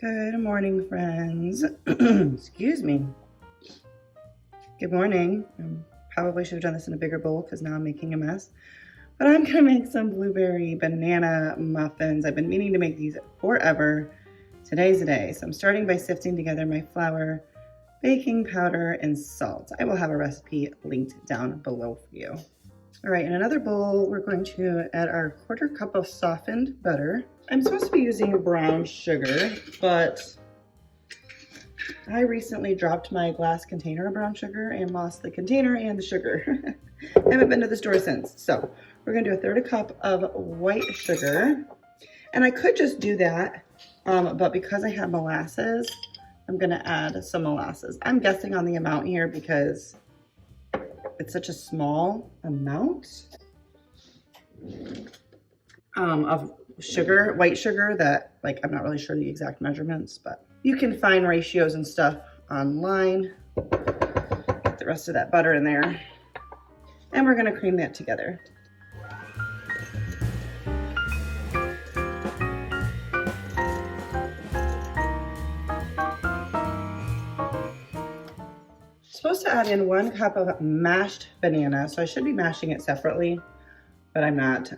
Good morning, friends. Excuse me. Good morning. Probably should have done this in a bigger bowl because now I'm making a mess. But I'm gonna make some blueberry banana muffins. I've been meaning to make these forever. Today's the day. So I'm starting by sifting together my flour, baking powder, and salt. I will have a recipe linked down below for you. All right, in another bowl, we're going to add our 1/4 cup of softened butter. I'm supposed to be using brown sugar, but I recently dropped my glass container of brown sugar and lost the container and the sugar. I haven't been to the store since. So we're gonna do 1/3 cup of white sugar. And I could just do that, but because I have molasses, I'm gonna add some molasses. I'm guessing on the amount here because it's such a small amount of sugar, white sugar, that I'm not really sure the exact measurements, but you can find ratios and stuff online. Get the rest of that butter in there. And we're gonna cream that together. Supposed to add in 1 cup of mashed banana, so I should be mashing it separately, but I'm not.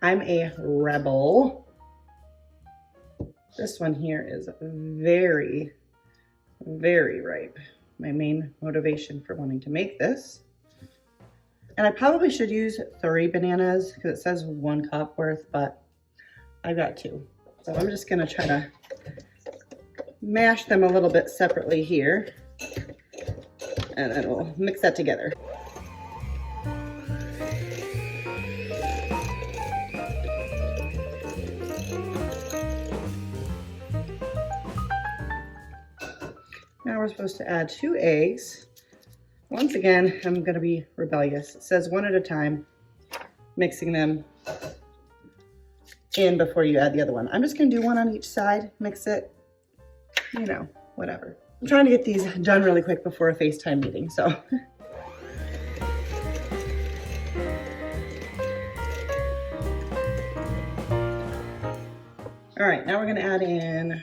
I'm a rebel. This one here is very, very ripe. My main motivation for wanting to make this. And I probably should use 3 bananas because it says 1 cup worth, but I've got 2. So I'm just gonna try to mash them a little bit separately here. And then we'll mix that together. Now we're supposed to add 2 eggs. Once again, I'm gonna be rebellious. It says 1 at a time, mixing them in before you add the other one. I'm just gonna do 1 on each side, mix it, you know, whatever. I'm trying to get these done really quick before a FaceTime meeting, so. All right, now we're gonna add in,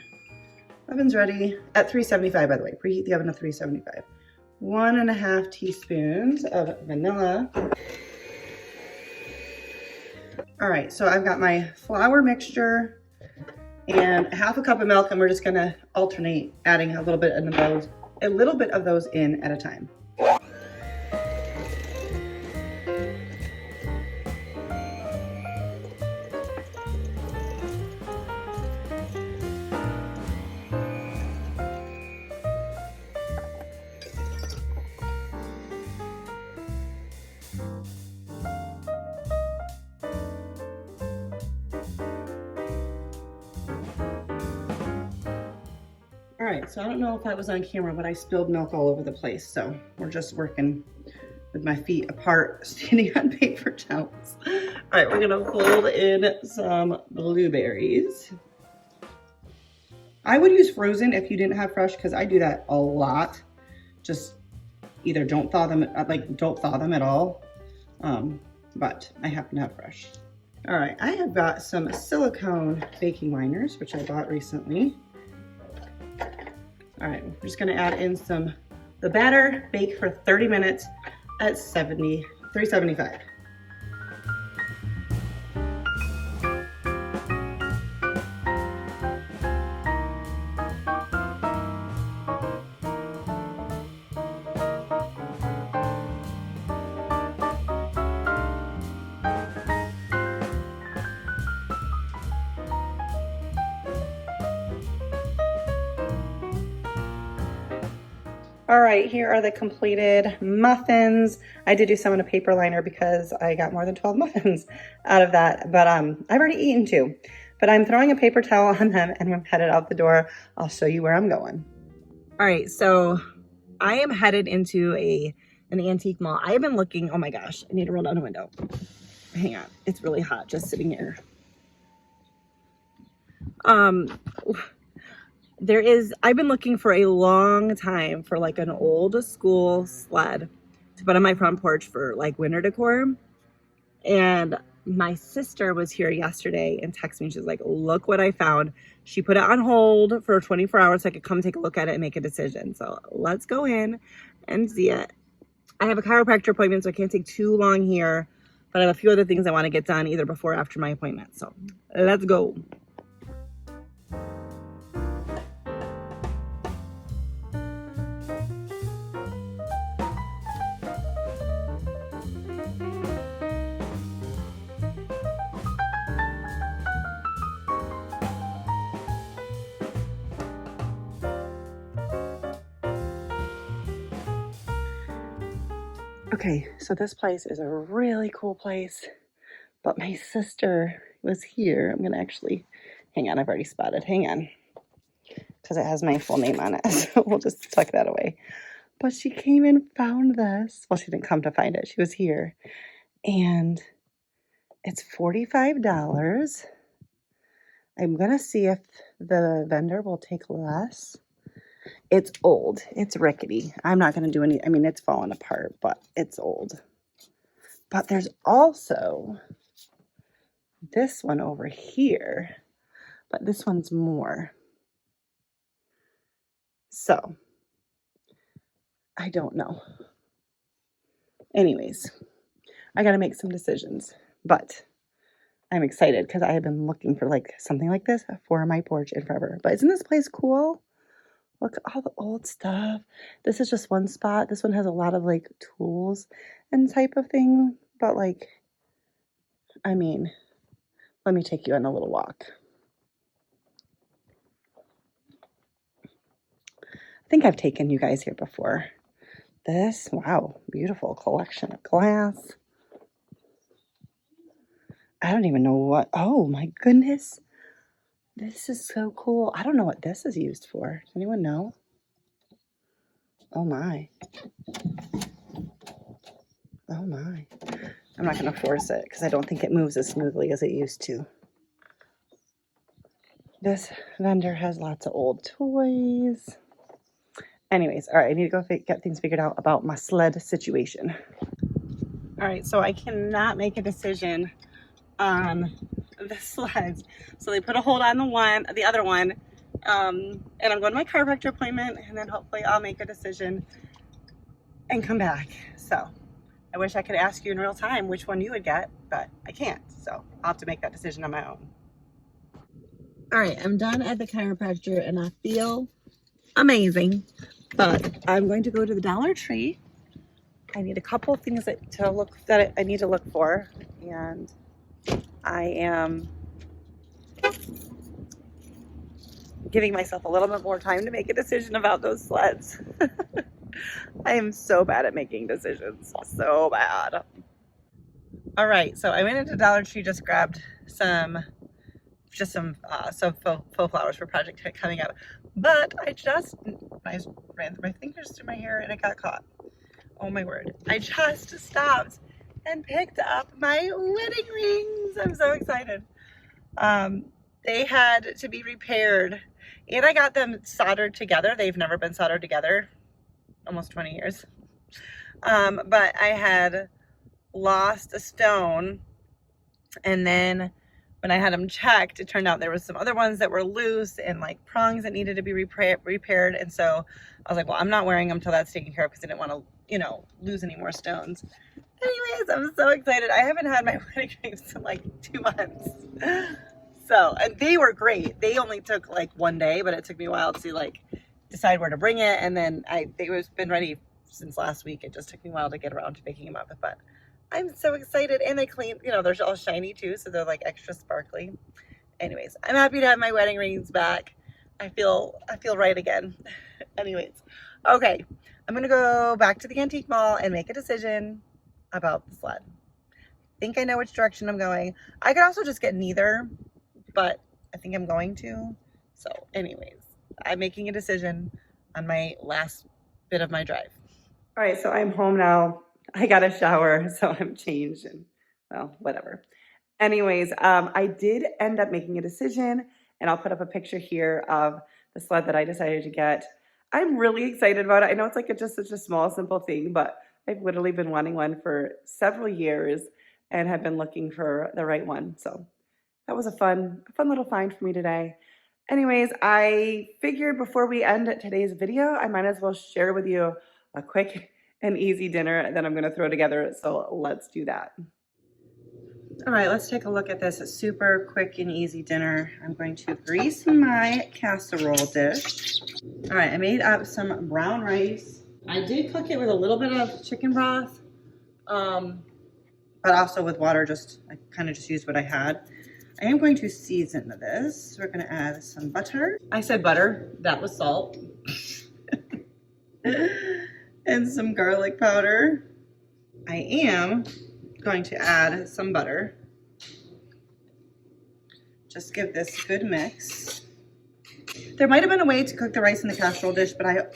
oven's ready, at 375 by the way, preheat the oven to 375. 1½ teaspoons of vanilla. All right, so I've got my flour mixture and 1/2 cup of milk, and we're just gonna alternate adding a little bit of those in at a time. All right, so I don't know if that was on camera, but I spilled milk all over the place. So we're just working with my feet apart, standing on paper towels. All right, we're gonna fold in some blueberries. I would use frozen if you didn't have fresh, because I do that a lot. Just either don't thaw them, don't thaw them at all. But I happen to have fresh. All right, I have got some silicone baking liners, which I bought recently. All right, we're just gonna add in the batter, bake for 30 minutes at 375. All right, here are the completed muffins. I did do some in a paper liner because I got more than 12 muffins out of that, but I've already eaten 2. But I'm throwing a paper towel on them and I'm headed out the door. I'll show you where I'm going. All right, so I am headed into an antique mall. I have been looking, oh my gosh, I need to roll down the window. Hang on, it's really hot just sitting here. I've been looking for a long time for an old school sled to put on my front porch for winter decor. And my sister was here yesterday and texted me. She's like, look what I found. She put it on hold for 24 hours so I could come take a look at it and make a decision. So let's go in and see it. I have a chiropractor appointment, so I can't take too long here, but I have a few other things I want to get done either before or after my appointment. So let's go. Okay, so this place is a really cool place, but my sister was here. I'm gonna actually, hang on, I've already spotted, hang on, because it has my full name on it, so we'll just tuck that away. But she came and found this. Well, she didn't come to find it, she was here. And it's $45. I'm gonna see if the vendor will take less. It's old. It's rickety. I'm not going to do any, I mean, it's falling apart, but it's old. But there's also this one over here, but this one's more. So, I don't know. Anyways, I got to make some decisions, but I'm excited because I have been looking for like something like this for my porch in forever. But isn't this place cool? Look at all the old stuff. This is just one spot. This one has a lot of like tools and type of thing. But like, I mean, let me take you on a little walk. I think I've taken you guys here before. This, wow, beautiful collection of glass. I don't even know what, oh my goodness. This is so cool. I don't know what this is used for. Does anyone know? Oh my. Oh my. I'm not going to force it because I don't think it moves as smoothly as it used to. This vendor has lots of old toys. Anyways, all right, I need to go get things figured out about my sled situation. All right, so I cannot make a decision on the sleds. So they put a hold on the other one, and I'm going to my chiropractor appointment, and then hopefully I'll make a decision and come back. So I wish I could ask you in real time which one you would get, but I can't. So I'll have to make that decision on my own. All right, I'm done at the chiropractor and I feel amazing, but I'm going to go to the Dollar Tree. I need a couple of things that I need to look for, and I am giving myself a little bit more time to make a decision about those sleds. I am so bad at making decisions, so bad. All right, so I went into Dollar Tree, just grabbed some faux flowers for project coming up, but I ran my fingers through my hair and it got caught. Oh my word. I just stopped and picked up my wedding rings. I'm so excited. They had to be repaired and I got them soldered together. They've never been soldered together, almost 20 years. But I had lost a stone, and then when I had them checked, it turned out there was some other ones that were loose and like prongs that needed to be repaired. And so I was like, well, I'm not wearing them till that's taken care of because I didn't want to, lose any more stones. Anyways, I'm so excited. I haven't had my wedding rings in like 2 months. So, and they were great. They only took like 1 day, but it took me a while to like decide where to bring it. And then they've been ready since last week. It just took me a while to get around to picking them up, but I'm so excited. And they clean, they're all shiny too. So they're like extra sparkly. Anyways, I'm happy to have my wedding rings back. I feel right again. Anyways, okay. I'm going to go back to the antique mall and make a decision about the sled. I think I know which direction I'm going. I could also just get neither, but I think I'm going to. So anyways, I'm making a decision on my last bit of my drive. All right, so I'm home now. I got a shower, so I'm changed and, well, whatever. Anyways, I did end up making a decision, and I'll put up a picture here of the sled that I decided to get. I'm really excited about it. I know it's like just such a small, simple thing, but I've literally been wanting one for several years. and have been looking for the right one. So that was a fun little find for me today. Anyways, I figured before we end today's video, I might as well share with you a quick and easy dinner that I'm gonna throw together. So let's do that. All right, let's take a look at this super quick and easy dinner. I'm going to grease my casserole dish. All right, I made up some brown rice. I did cook it with a little bit of chicken broth, but also with water. I kind of just used what I had. I am going to season this. We're going to add some butter. I said butter, that was salt. And some garlic powder. I am going to add some butter. Just give this a good mix. There might have been a way to cook the rice in the casserole dish, but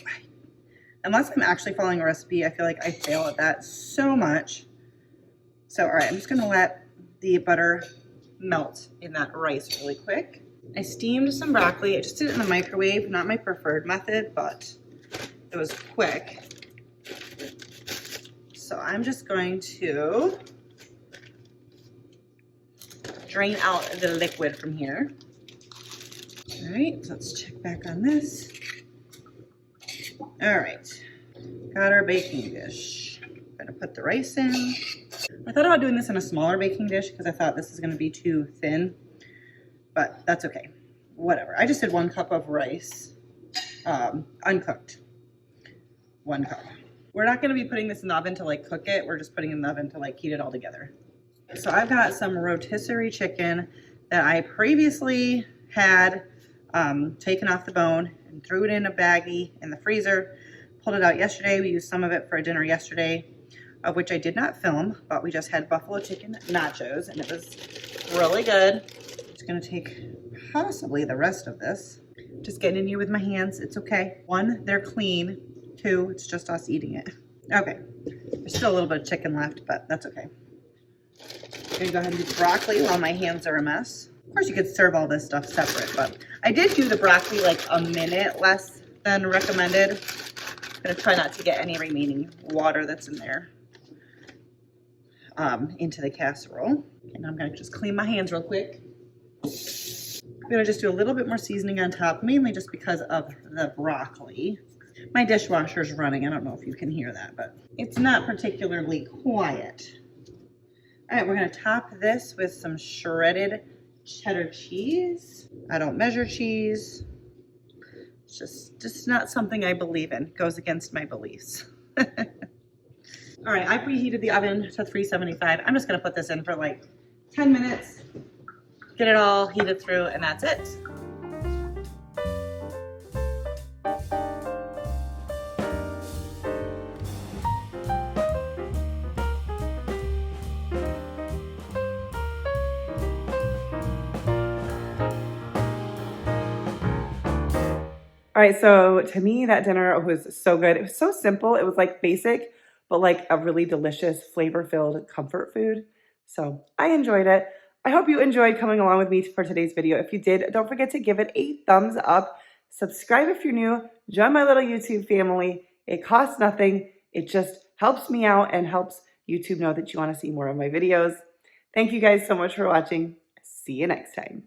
unless I'm actually following a recipe, I feel like I fail at that so much. So, all right, I'm just gonna let the butter melt in that rice really quick. I steamed some broccoli. I just did it in the microwave, not my preferred method, but it was quick. So I'm just going to drain out the liquid from here. All right, so let's check back on this. All right, got our baking dish. I'm gonna put the rice in. I thought about doing this in a smaller baking dish because I thought this is gonna be too thin, but that's okay. Whatever, I just did 1 cup of rice, uncooked, 1 cup. We're not gonna be putting this in the oven to like cook it. We're just putting it in the oven to like heat it all together. So I've got some rotisserie chicken that I previously had taken off the bone and threw it in a baggie in the freezer. Pulled it out yesterday. We used some of it for a dinner yesterday, of which I did not film, but we just had buffalo chicken nachos and it was really good. I'm just gonna take possibly the rest of this. Just getting in here with my hands, it's okay. 1, they're clean. 2, it's just us eating it. Okay, there's still a little bit of chicken left, but that's okay. I'm gonna go ahead and do broccoli while my hands are a mess. Of course, you could serve all this stuff separate, but I did do the broccoli like a minute less than recommended. I'm gonna try not to get any remaining water that's in there into the casserole. And I'm gonna just clean my hands real quick. I'm gonna just do a little bit more seasoning on top, mainly just because of the broccoli. My dishwasher's running. I don't know if you can hear that, but it's not particularly quiet. All right, we're gonna top this with some shredded cheddar cheese. I don't measure cheese. It's just not something I believe in. It goes against my beliefs. All right, I preheated the oven to 375. I'm just gonna put this in for like 10 minutes, get it all heated through, and that's it. All right, so to me, that dinner was so good. It was so simple. It was like basic, but like a really delicious, flavor-filled comfort food. So I enjoyed it. I hope you enjoyed coming along with me for today's video. If you did, don't forget to give it a thumbs up. Subscribe if you're new. Join my little YouTube family. It costs nothing. It just helps me out and helps YouTube know that you want to see more of my videos. Thank you guys so much for watching. See you next time.